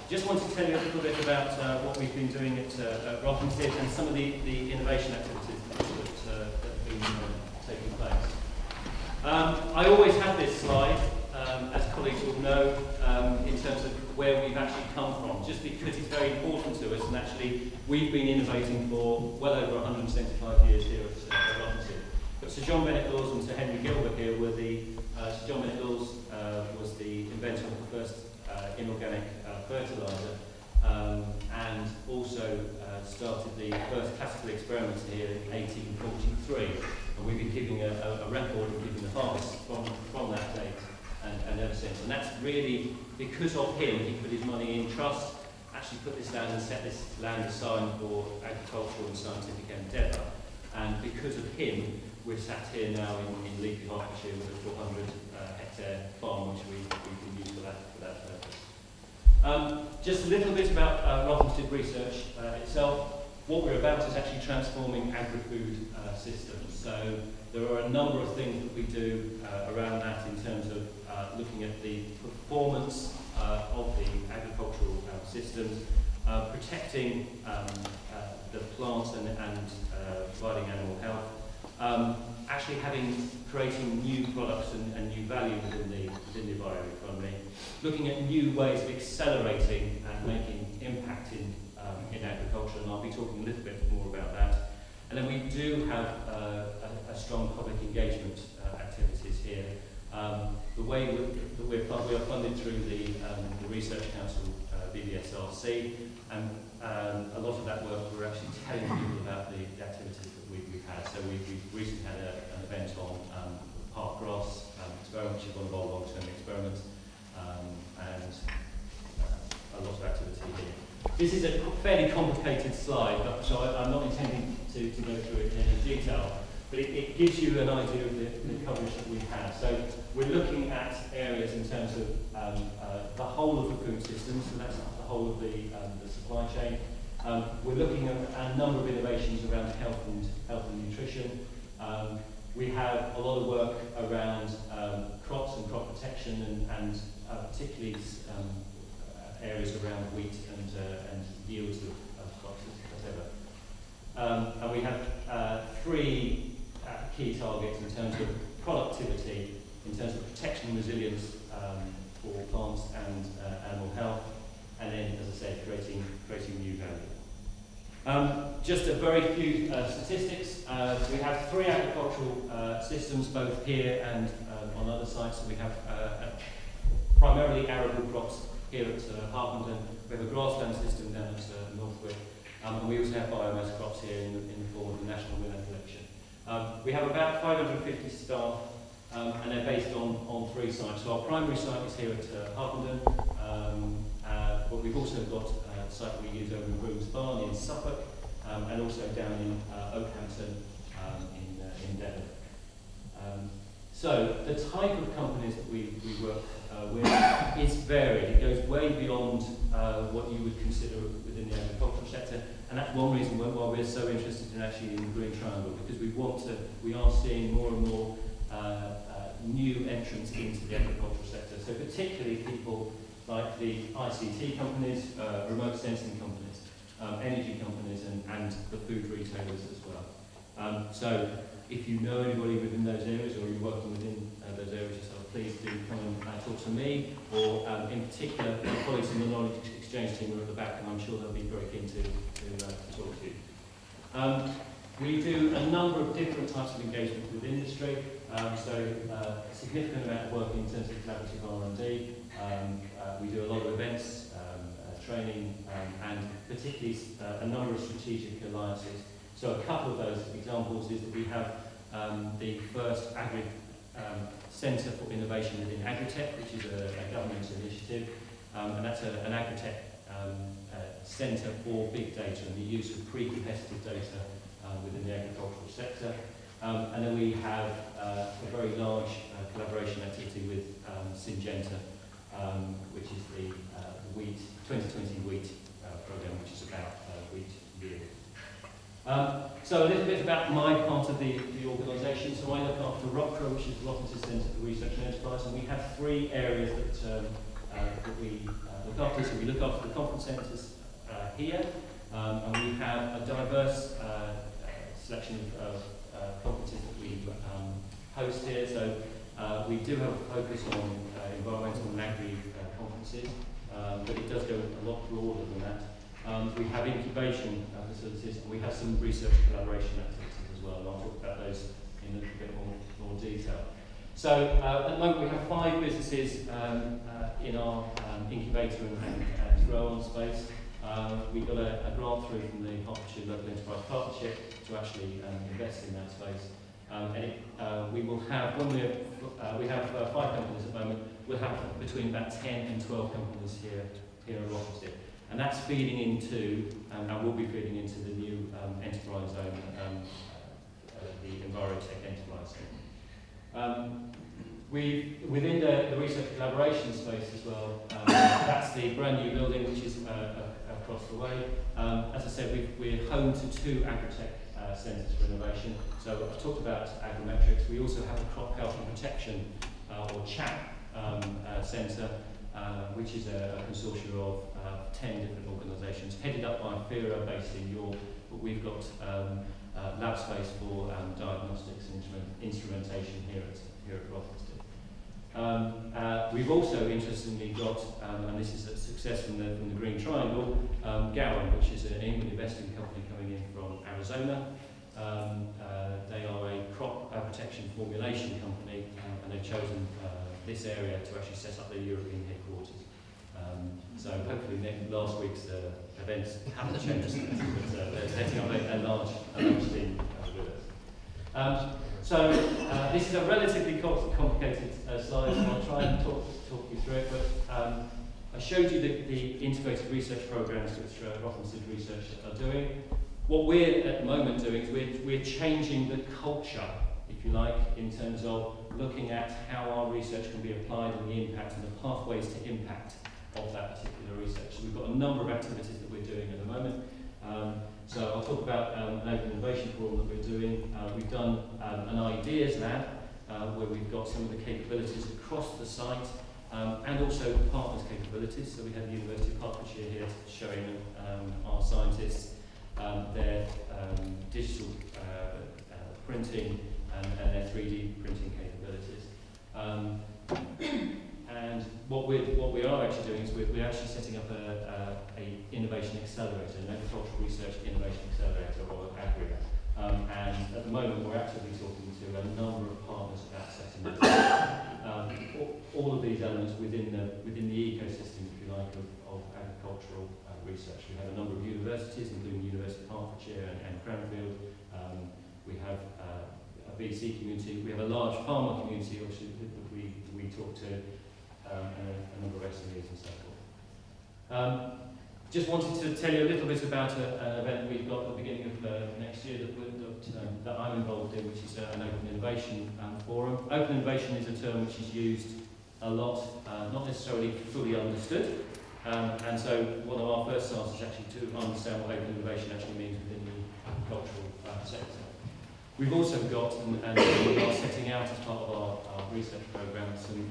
Just wanted to tell you a little bit about what we've been doing at Rothamsted and some of the innovation activities that have been taking place. I always have this slide, as colleagues will know, in terms of where we've actually come from, just because it's very important to us, and actually we've been innovating for well over 175 years here at Rothamsted. But Sir John Bennett-Lawes and Sir Henry Gilbert here were Sir John Bennett-Lawes was the inventor of the first inorganic fertiliser, and also started the first classical experiments here in 1843. And we've been keeping a record of giving the harvest from that date and ever since. And that's really because of him. He put his money in trust, actually put this land and set this land aside for agricultural and scientific endeavour. And because of him, we're sat here now in Leafy, Hertfordshire with a 400 hectare farm which we can use for that purpose. Just a little bit about Rothamsted research itself. What we're about is actually transforming agri-food systems. So there are a number of things that we do around that in terms of looking at the performance of the agricultural systems, protecting the plants and providing animal health, actually creating new products and new value within the bioeconomy, looking at new ways of accelerating and making impact in agriculture, and I'll be talking a little bit more about that. And then we do have a strong public engagement activities here. The way that we are funded through the Research Council, BBSRC, and a lot of that work we're actually telling people about the activities that we've had. So we've recently had an event on park grass. It's very much one of our long-term experiments, and a lot of activity here. This is a fairly complicated slide, so I'm not intending to go through it in any detail, but it gives you an idea of the coverage that we have. So we're looking at areas in terms of the whole of the food system, so that's the whole of the supply chain. We're looking at a number of innovations around health and nutrition. We have a lot of work around crops and crop protection and particularly areas around wheat and yields of crops, whatever. And we have three key targets in terms of productivity, in terms of protection and resilience for plants and animal health, and then, as I said, creating new value. Just a very few statistics. We have 3 agricultural systems, both here and on other sites. So we have primarily arable crops here at Harpenden. We have a grassland system down at Northwick, and we also have biomass crops here in the form of the National Winnow Collection. We have about 550 staff, and they're based on 3 sites. So our primary site is here at Harpenden, but we've also got a site we use over in Brooms Barn in Suffolk, and also down in Oakhampton in Devon. So the type of companies that we work with is varied. It goes way beyond what you would consider within the agricultural sector, and that's one reason why we're so interested in actually in the Green Triangle, because we are seeing more and more new entrants into the agricultural sector. So particularly people like the ICT companies, remote sensing companies, energy companies, and the food retailers as well. So if you know anybody within those areas, or you're working within those areas yourself, please do come and talk to me, or in particular, my colleagues in the knowledge exchange team are at the back, and I'm sure they'll be very keen to talk to you. We do a number of different types of engagement with industry, so a significant amount of work in terms of collaborative R&D. We do a lot of events, training, and particularly a number of strategic alliances. So a couple of those examples is that we have the first Centre for Innovation within Agritech, which is a government initiative, and that's an Agritech centre for big data and the use of pre-competitive data within the agricultural sector. And then we have a very large collaboration activity with Syngenta, which is the 2020 wheat programme, which is about wheat yield. So a little bit about my part of the organisation. So I look after ROCRA, which is the Rothamsted Centre for Research and Enterprise, and we have 3 areas that that we look after. So we look after the conference centres here, and we have a diverse selection of conferences that we host here. So we do have a focus on environmental and agri conferences, but it does go a lot broader than that. We have incubation facilities, and we have some research collaboration activities as well, and I'll talk about those in a little bit more detail. So at the moment we have 5 businesses in our incubator and grow-on space. We got a grant through from the Hertfordshire Local Enterprise Partnership to actually invest in that space. We will have, when we have 5 companies at the moment, we'll have between about 10 and 12 companies here at Rothamsted. And that's feeding into, and will be feeding into the new enterprise zone, the EnviroTech enterprise zone. Within the research collaboration space as well, that's the brand new building which is across the way. As I said, we're home to 2 agritech centres for innovation. So I've talked about agrimetrics. We also have a crop health and protection, or CHAP, centre, which is a consortium of 10 different organisations, headed up by FERA based in York, but we've got lab space for diagnostics and instrumentation here at Rothamsted. We've also interestingly got, and this is a success from the Green Triangle, Gowan, which is an England investing company coming in from Arizona. They are a crop protection formulation company, and they've chosen this area to actually set up their European headquarters. So hopefully last week's events haven't changed, but they're setting up a large team with us. So this is a relatively complicated slide, so I'll try and talk you through it, but I showed you the integrated research programs which Rothamsted Research are doing. What we're at the moment doing is we're changing the culture, if you like, in terms of looking at how our research can be applied and the impact and the pathways to impact of that particular research. So we've got a number of activities that we're doing at the moment. So I'll talk about an open innovation forum that we're doing. We've done an ideas lab where we've got some of the capabilities across the site and also partners' capabilities. So we have the University of Hertfordshire here showing our scientists their digital printing and their 3D printing capabilities. And what we are actually doing is we're actually setting up a innovation accelerator, an agricultural research innovation accelerator, or AGRI. And at the moment we're actively talking to a number of partners about setting this up. All of these elements within the ecosystem, if you like, of agricultural research. We have a number of universities, including the University of Hertfordshire and Cranfield. We have a VC community. We have a large farmer community, which we talk to, a number of SMEs and so forth. Just wanted to tell you a little bit about an event we've got at the beginning of next year that I'm involved in, which is an Open Innovation Forum. Open innovation is a term which is used a lot, not necessarily fully understood. And so one of our first tasks is actually to understand what open innovation actually means within the agricultural sector. We've also got, and we are setting out as part of our research programme, some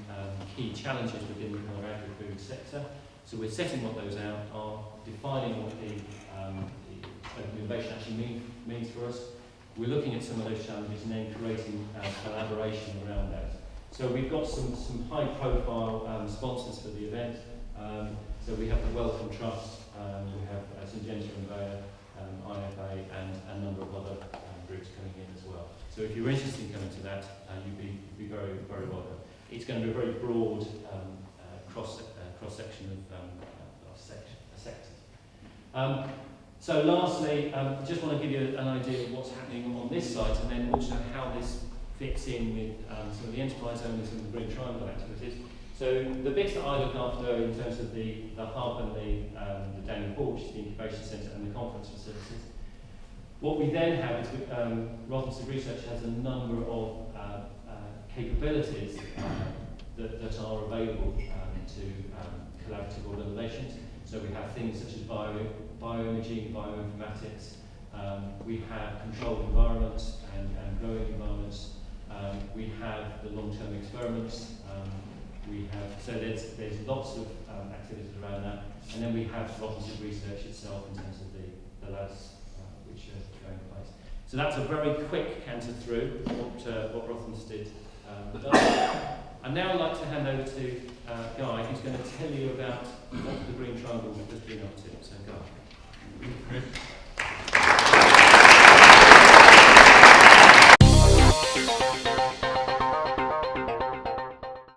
key challenges within our agri-food sector. So we're setting what those out are, defining what the open innovation actually means for us. We're looking at some of those challenges and then creating collaboration around that. So we've got some high-profile sponsors for the event. So we have the Wellcome Trust, we have Syngenta and Bayer, IFA, and a number of other groups coming in as well. So if you're interested in coming to that, you'd be very, very welcome. It's going to be a very broad cross-section of sectors. So lastly, just want to give you an idea of what's happening on this site, and then also how this fits in with some of the enterprise owners and the Green Triangle activities. So the bits that I look after in terms of the hub and the Daniel Hall, which is the incubation centre, and the conference facilities. What we then have is Rothamsted Research has a number of capabilities that are available to collaborative organisations. So we have things such as bioimaging, bioinformatics. We have controlled environments and growing environments. We have the long-term experiments. we have, so there's lots of activities around that, and then we have Rothamsted research itself in terms of the labs which are going in place. So that's a very quick canter through what Rothamsted does. And now I'd like to hand over to Guy, who's going to tell you about what the Green Triangle has been up to. So Guy.